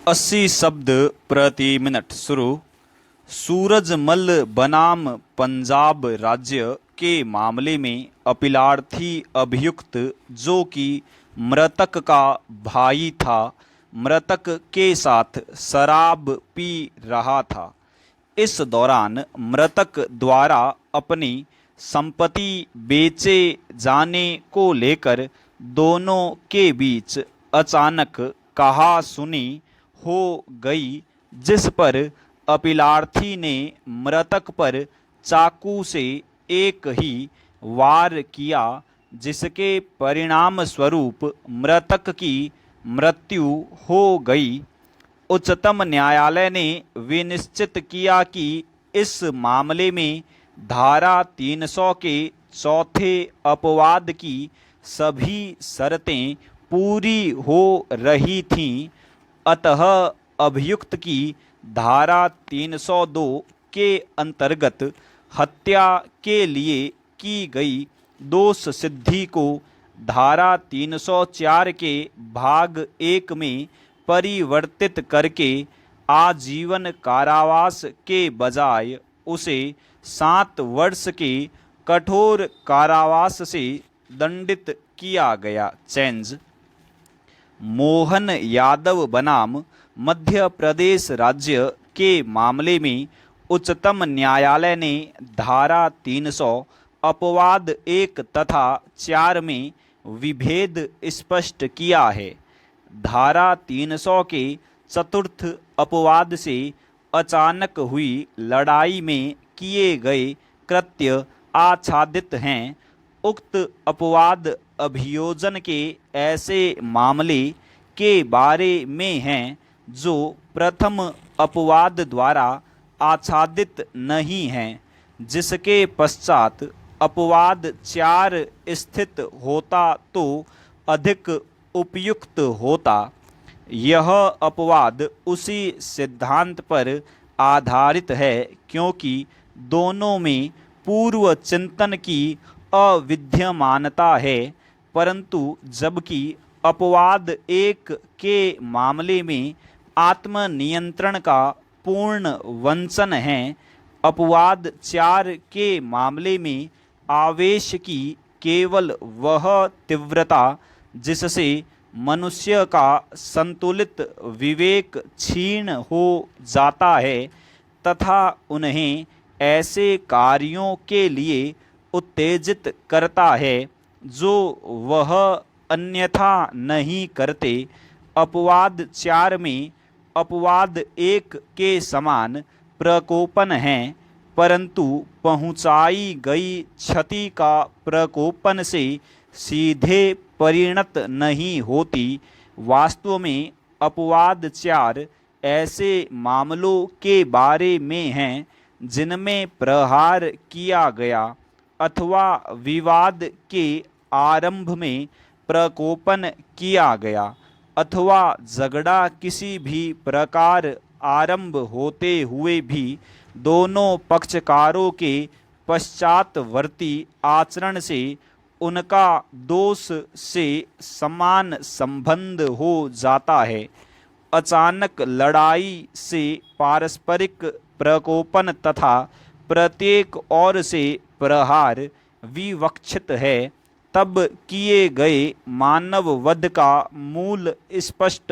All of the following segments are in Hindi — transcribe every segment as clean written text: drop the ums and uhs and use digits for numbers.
80 शब्द प्रति मिनट शुरू। सूरजमल बनाम पंजाब राज्य के मामले में अपीलार्थी अभियुक्त, जो कि मृतक का भाई था, मृतक के साथ शराब पी रहा था। इस दौरान मृतक द्वारा अपनी संपत्ति बेचे जाने को लेकर दोनों के बीच अचानक कहा-सुनी हो गई, जिस पर अपीलार्थी ने मृतक पर चाकू से एक ही वार किया, जिसके परिणाम स्वरूप मृतक की मृत्यु हो गई। उच्चतम न्यायालय ने विनिश्चित किया कि इस मामले में धारा 300 के चौथे अपवाद की सभी शर्तें पूरी हो रही थीं, अतः अभियुक्त की धारा 302 के अंतर्गत हत्या के लिए की गई दोष सिद्धि को धारा 304 के भाग 1 में परिवर्तित करके आजीवन कारावास के बजाय उसे 7 वर्ष के कठोर कारावास से दंडित किया गया। चेंज। मोहन यादव बनाम मध्य प्रदेश राज्य के मामले में उच्चतम न्यायालय ने धारा 300 अपवाद 1 तथा 4 में विभेद स्पष्ट किया है। धारा 300 के चतुर्थ अपवाद से अचानक हुई लड़ाई में किए गए कृत्य आच्छादित हैं। उक्त अपवाद अभियोजन के ऐसे मामले के बारे में हैं जो प्रथम अपवाद द्वारा आच्छादित नहीं हैं, जिसके पश्चात अपवाद 4 स्थित होता तो अधिक उपयुक्त होता। यह अपवाद उसी सिद्धांत पर आधारित है क्योंकि दोनों में पूर्व चिंतन की अविद्यमानता है, परंतु जबकि अपवाद 1 के मामले में आत्मनियंत्रण का पूर्ण वंचन है, अपवाद 4 के मामले में आवेश की केवल वह तीव्रता जिससे मनुष्य का संतुलित विवेक क्षीण हो जाता है तथा उन्हें ऐसे कार्यों के लिए उत्तेजित करता है जो वह अन्यथा नहीं करते। अपवाद 4 में अपवाद 1 के समान प्रकोपन है, परंतु पहुंचाई गई क्षति का प्रकोपन से सीधे परिणत नहीं होती। वास्तव में अपवाद 4 ऐसे मामलों के बारे में हैं जिनमें प्रहार किया गया अथवा विवाद के आरंभ में प्रकोपन किया गया अथवा झगड़ा किसी भी प्रकार आरंभ होते हुए भी दोनों पक्षकारों के पश्चातवर्ती आचरण से उनका दोष से समान संबंध हो जाता है। अचानक लड़ाई से पारस्परिक प्रकोपन तथा प्रत्येक ओर से प्रहार विवक्षित है, तब किए गए मानव वध का मूल स्पष्ट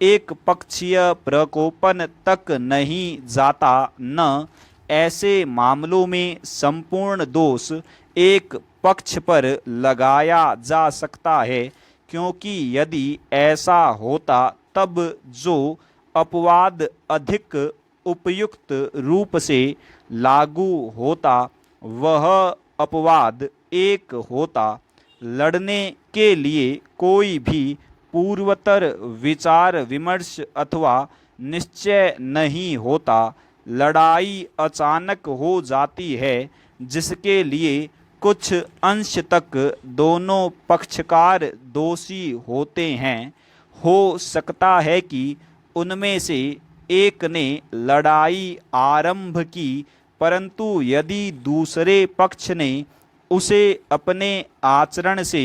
एक पक्षीय प्रकोपन तक नहीं जाता। न ऐसे मामलों में संपूर्ण दोष एक पक्ष पर लगाया जा सकता है, क्योंकि यदि ऐसा होता तब जो अपवाद अधिक उपयुक्त रूप से लागू होता वह अपवाद 1 होता। लड़ने के लिए कोई भी पूर्वतर विचार विमर्श अथवा निश्चय नहीं होता। लड़ाई अचानक हो जाती है जिसके लिए कुछ अंश तक दोनों पक्षकार दोषी होते हैं। हो सकता है कि उनमें से एक ने लड़ाई आरंभ की, परंतु यदि दूसरे पक्ष ने उसे अपने आचरण से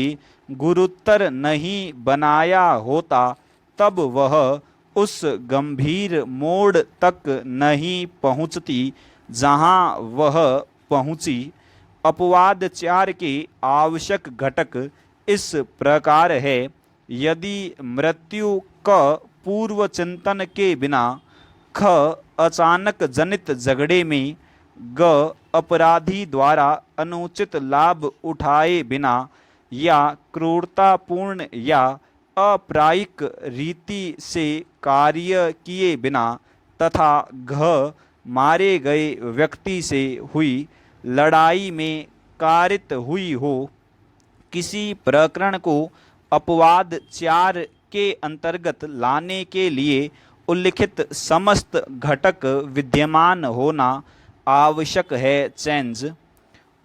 गुरुतर नहीं बनाया होता तब वह उस गंभीर मोड़ तक नहीं पहुंचती जहां वह पहुंची। अपवाद चार के आवश्यक घटक इस प्रकार है। यदि मृत्यु क पूर्व चिंतन के बिना, ख अचानक जनित झगड़े में, ग अपराधी द्वारा अनुचित लाभ उठाए बिना या क्रूरतापूर्ण या अप्रायिक रीति से कार्य किए बिना, तथा घ मारे गए व्यक्ति से हुई लड़ाई में कारित हुई हो। किसी प्रकरण को अपवाद चार के अंतर्गत लाने के लिए उल्लिखित समस्त घटक विद्यमान होना आवश्यक है। चेंज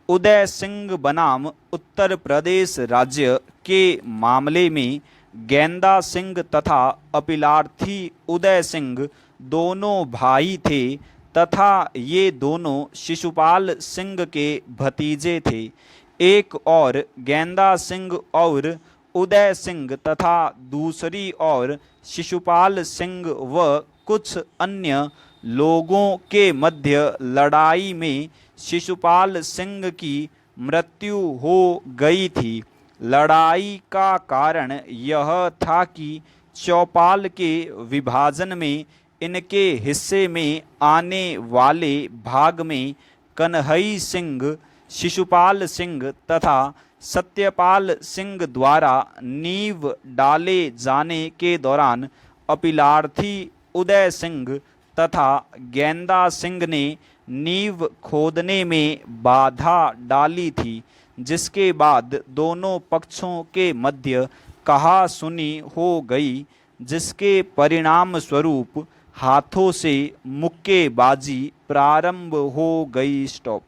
उदय सिंह बनाम उत्तर प्रदेश राज्य के मामले में गेंदा सिंह तथा अपीलार्थी उदय सिंह दोनों भाई थे तथा ये दोनों शिशुपाल सिंह के भतीजे थे। एक और गेंदा सिंह और उदय सिंह तथा दूसरी ओर शिशुपाल सिंह व कुछ अन्य लोगों के मध्य लड़ाई में शिशुपाल सिंह की मृत्यु हो गई थी। लड़ाई का कारण यह था कि चौपाल के विभाजन में इनके हिस्से में आने वाले भाग में कन्हई सिंह, शिशुपाल सिंह तथा सत्यपाल सिंह द्वारा नींव डाले जाने के दौरान अपीलार्थी उदय सिंह तथा गेंदा सिंह ने नींव खोदने में बाधा डाली थी, जिसके बाद दोनों पक्षों के मध्य कहासुनी हो गई, जिसके परिणाम स्वरूप हाथों से मुक्केबाजी प्रारंभ हो गई। स्टॉप।